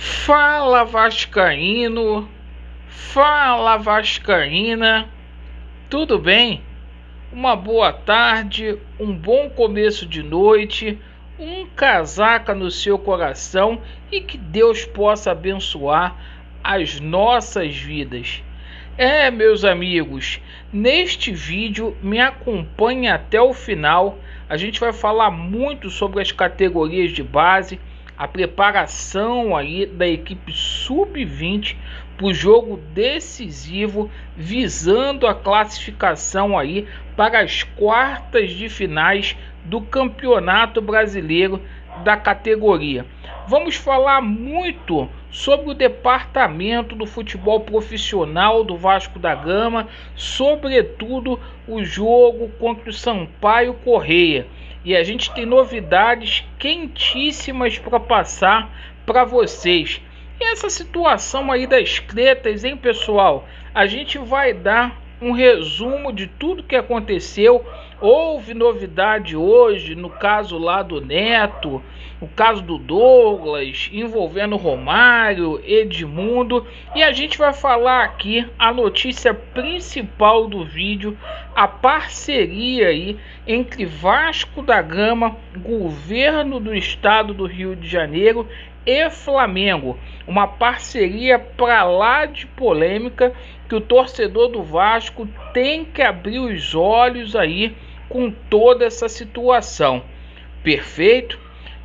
Fala Vascaíno, fala Vascaína, tudo bem? Uma boa tarde, um bom começo de noite, um casaca no seu coração e que Deus possa abençoar as nossas vidas. Meus amigos, neste vídeo me acompanhe até o final. A gente vai falar muito sobre as categorias de base, a preparação aí da equipe sub-20 para o jogo decisivo, visando a classificação aí para as quartas de finais do Campeonato Brasileiro da categoria. Vamos falar muito sobre o departamento do futebol profissional do Vasco da Gama, sobretudo o jogo contra o Sampaio Corrêa. E a gente tem novidades quentíssimas para passar para vocês. E essa situação aí das tretas, hein, pessoal? A gente vai dar um resumo de tudo que aconteceu. Houve novidade hoje no caso lá do Neto, o caso do Douglas, envolvendo Romário, Edmundo. E a gente vai falar aqui a notícia principal do vídeo, a parceria aí entre Vasco da Gama, governo do estado do Rio de Janeiro e Flamengo. Uma parceria para lá de polêmica que o torcedor do Vasco tem que abrir os olhos aí com toda essa situação. Perfeito?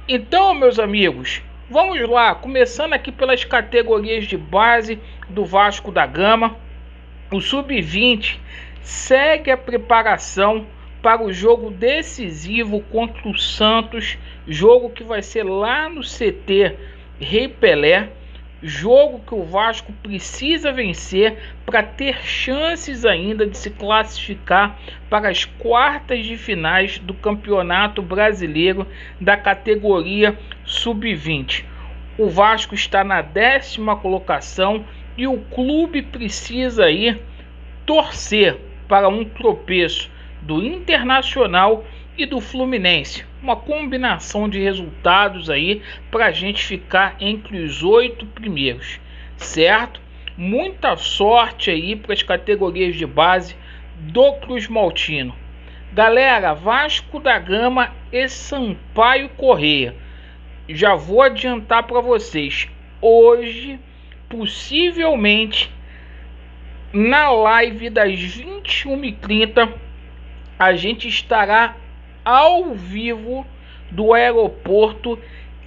Então, meus amigos, vamos lá, começando aqui pelas categorias de base do Vasco da Gama. O Sub-20 segue a preparação para o jogo decisivo contra o Santos, jogo que vai ser lá no CT Rei Pelé, jogo que o Vasco precisa vencer para ter chances ainda de se classificar para as quartas de finais do Campeonato Brasileiro da categoria Sub-20. O Vasco está na 10ª colocação e o clube precisa aí torcer para um tropeço do Internacional e do Fluminense, uma combinação de resultados aí para a gente ficar entre os 8 primeiros, certo? Muita sorte aí para as categorias de base do Cruz Maltino. Galera, Vasco da Gama e Sampaio Corrêa, já vou adiantar para vocês, hoje, possivelmente, na live das 21h30, a gente estará ao vivo do Aeroporto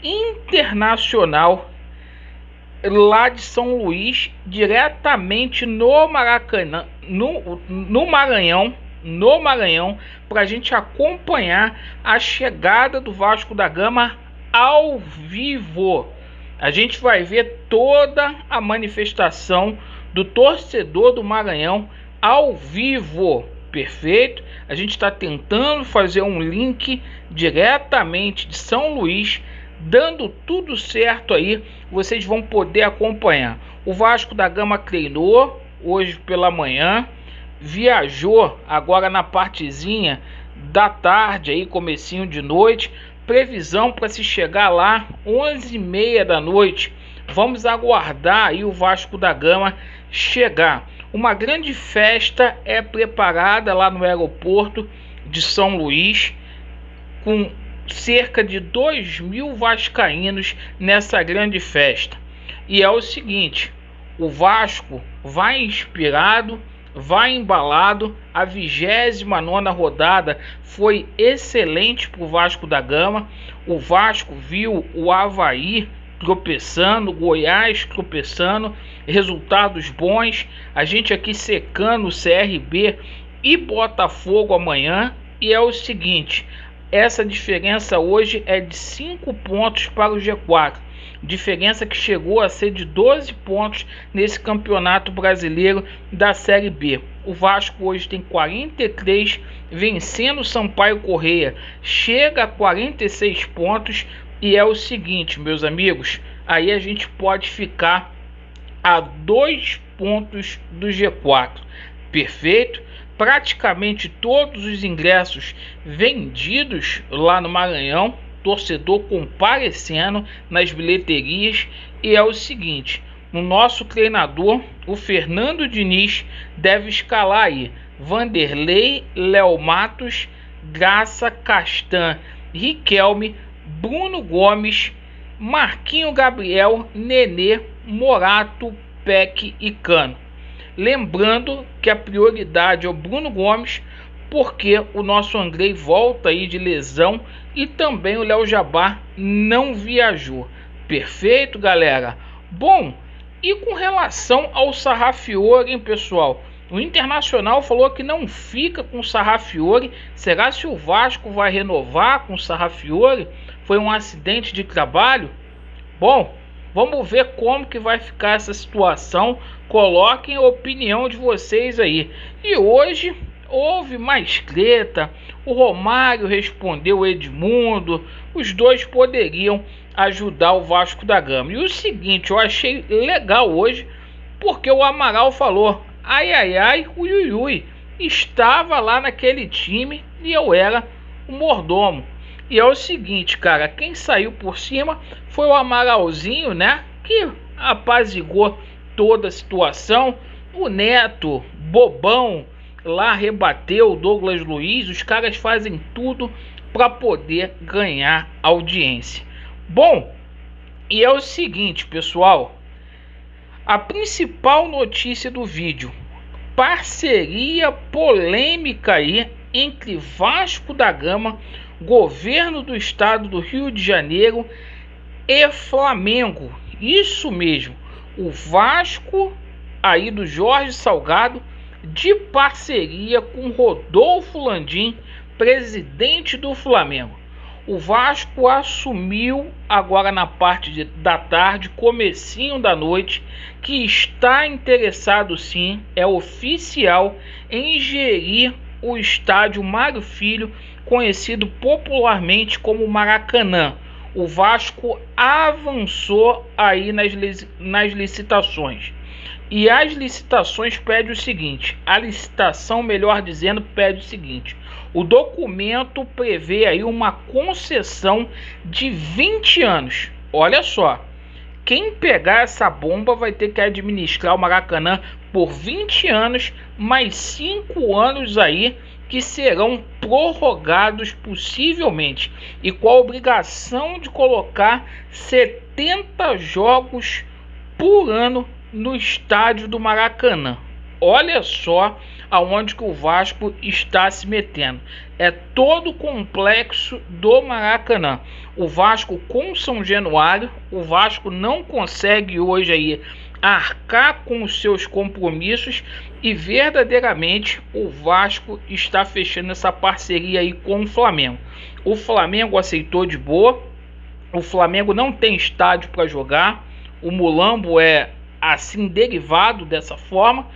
Internacional lá de São Luís, diretamente no Maracanã, no Maranhão, para a gente acompanhar a chegada do Vasco da Gama ao vivo. A gente vai ver toda a manifestação do torcedor do Maranhão ao vivo. Perfeito? A gente está tentando fazer um link diretamente de São Luís, dando tudo certo aí, vocês vão poder acompanhar. O Vasco da Gama treinou hoje pela manhã, viajou agora na partezinha da tarde, aí comecinho de noite, previsão para se chegar lá 11h30 da noite. Vamos aguardar aí o Vasco da Gama chegar. Uma grande festa é preparada lá no aeroporto de São Luís, com cerca de 2.000 vascaínos nessa grande festa. E é o seguinte, o Vasco vai inspirado, vai embalado. A 29ª rodada foi excelente para o Vasco da Gama. O Vasco viu o Avaí tropeçando, Goiás tropeçando, resultados bons. A gente aqui secando o CRB e Botafogo amanhã. E é o seguinte, essa diferença hoje é de 5 pontos para o G4, diferença que chegou a ser de 12 pontos nesse Campeonato Brasileiro da Série B. O Vasco hoje tem 43, vencendo o Sampaio Corrêa, chega a 46 pontos. E é o seguinte, meus amigos, aí a gente pode ficar a 2 pontos do G4. Perfeito? Praticamente todos os ingressos vendidos lá no Maranhão, torcedor comparecendo nas bilheterias. E é o seguinte, o nosso treinador, o Fernando Diniz, deve escalar aí Vanderlei, Léo Matos, Graça, Castan, Riquelme, Bruno Gomes, Marquinho Gabriel, Nenê, Morato, Peck e Cano. Lembrando que a prioridade é o Bruno Gomes, porque o nosso Andrei volta aí de lesão e também o Léo Jabbar não viajou. Perfeito, galera? Bom, e com relação ao Sarrafiore, hein, pessoal? O Internacional falou que não fica com o Sarrafiore. Será se o Vasco vai renovar com o Sarrafiore? Foi um acidente de trabalho? Bom, vamos ver como que vai ficar essa situação. Coloquem a opinião de vocês aí. E hoje houve mais treta. O Romário respondeu o Edmundo. Os dois poderiam ajudar o Vasco da Gama. E o seguinte, eu achei legal hoje, porque o Amaral falou: ai, ai, ai, ui, ui, ui, estava lá naquele time e eu era o mordomo. E é o seguinte, cara, quem saiu por cima foi o Amaralzinho, né? Que apaziguou toda a situação. O Neto, bobão, lá rebateu o Douglas Luiz. Os caras fazem tudo para poder ganhar audiência. Bom, e é o seguinte, pessoal. A principal notícia do vídeo: parceria polêmica aí entre Vasco da Gama, governo do estado do Rio de Janeiro e Flamengo. Isso mesmo, o Vasco aí do Jorge Salgado de parceria com Rodolfo Landim, presidente do Flamengo. O Vasco assumiu agora na parte da tarde, comecinho da noite, que está interessado sim, é oficial, em gerir o estádio Mário Filho, conhecido popularmente como Maracanã. O Vasco avançou aí nas licitações. E as licitações pedem o seguinte, a licitação, melhor dizendo, pede o seguinte: o documento prevê aí uma concessão de 20 anos. Olha só, quem pegar essa bomba vai ter que administrar o Maracanã por 20 anos, mais 5 anos aí que serão prorrogados possivelmente, e com a obrigação de colocar 70 jogos por ano no estádio do Maracanã. Olha só aonde que o Vasco está se metendo. É todo o complexo do Maracanã. O Vasco com São Januário, o Vasco não consegue hoje aí arcar com os seus compromissos e verdadeiramente o Vasco está fechando essa parceria aí com o Flamengo. O Flamengo aceitou de boa. O Flamengo não tem estádio para jogar. O Mulambo é assim derivado dessa forma.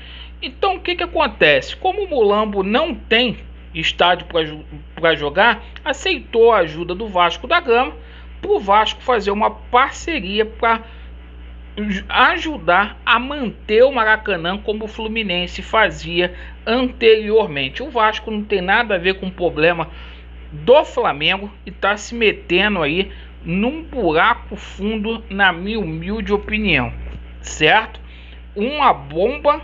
Então o que acontece? Como o Mulambo não tem estádio para jogar, aceitou a ajuda do Vasco da Gama para o Vasco fazer uma parceria para ajudar a manter o Maracanã como o Fluminense fazia anteriormente. O Vasco não tem nada a ver com o problema do Flamengo e está se metendo aí num buraco fundo, na minha humilde opinião, certo? Uma bomba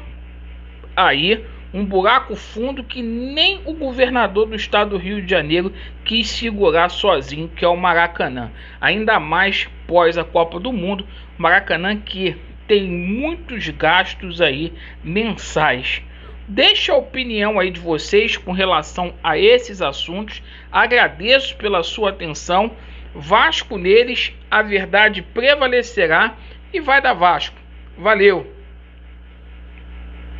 aí, um buraco fundo que nem o governador do estado do Rio de Janeiro quis segurar sozinho, que é o Maracanã. Ainda mais pós a Copa do Mundo, Maracanã que tem muitos gastos aí mensais. Deixa a opinião aí de vocês com relação a esses assuntos. Agradeço pela sua atenção. Vasco neles, a verdade prevalecerá e vai dar Vasco. Valeu!